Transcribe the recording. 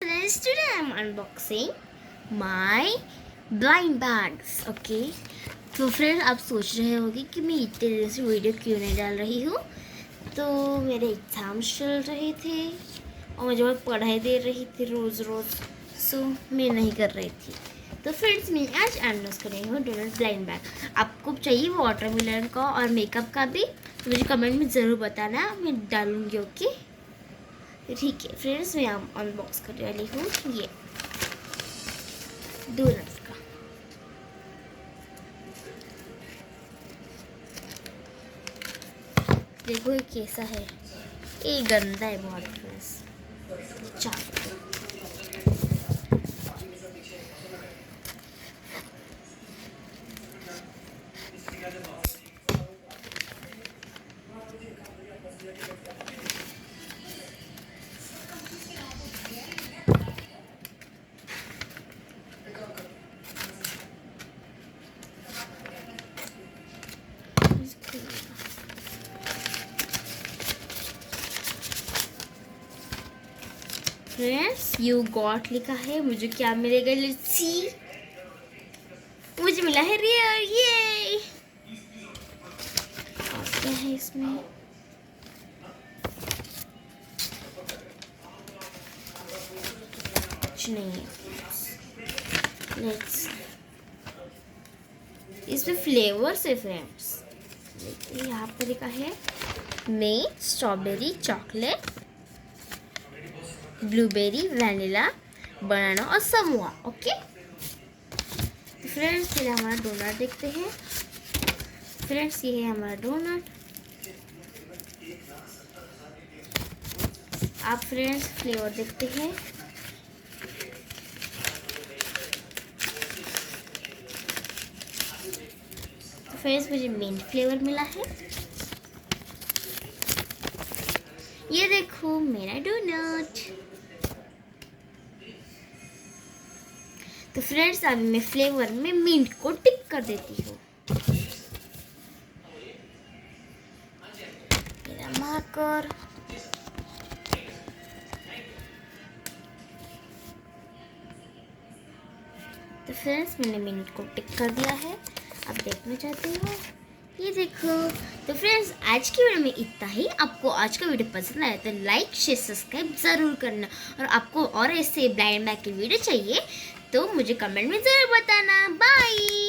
Friends, today I'm unboxing my blind bags. Okay. तो friend आप सोच रहे होंगे कि मैं इतने दिन से वीडियो क्यों नहीं डाल रही हूँ। तो मेरे एग्ज़ाम्स चल रहे थे और मुझे बहुत पढ़ाई दे रही थी रोज़ रोज़, सो मैं नहीं कर रही थी। तो फ्रेंड्स मैं आज अनबॉक्स कर रही हूँ डोनट ब्लाइंड बैग। आपको चाहिए वाटरमेलन का और मेकअप का भी, तो मुझे कमेंट में ज़रूर बताना, मैं डालूँगी। ओके ठीक है फ्रेंड्स, मैं अनबॉक्स करने वाली हूँ ये डोनट्स का। देखो ये कैसा है, ये गंदा है बहुत फ्रेंड्स। चलो फ्रेंड्स, यू गॉट लिखा है। मुझे क्या मिलेगा, लेट्स सी। मुझे मिला है रियर, ये और क्या है इसमें। कुछ नहीं है। लेट्स, इसमें फ्लेवर्स है फ्रेंड्स। यहाँ पर लिखा है मे स्ट्रॉबेरी चॉकलेट, ब्लूबेरी, वैनिला, बनाना और समोआ। ओके तो फ्रेंड्स, पहले हमारा डोनट देखते हैं। फ्रेंड्स, ये है हमारा डोनट। आप फ्रेंड्स फ्लेवर देखते हैं। तो फ्रेंड्स, मुझे मिंट फ्लेवर मिला है। ये देखो मेरा डोनट। तो फ्रेंड्स, अब मैं फ्लेवर में मिंट को टिक कर देती हूँ। मेरा मार्कर। तो फ्रेंड्स, मैंने मिंट को टिक कर दिया है। आप देखना चाहते हो, ये देखो। तो फ्रेंड्स, आज की वीडियो में इतना ही। आपको आज का वीडियो पसंद आया तो लाइक शेयर सब्सक्राइब ज़रूर करना, और आपको और ऐसे ब्लाइंड बैग की वीडियो चाहिए तो मुझे कमेंट में ज़रूर बताना। बाय।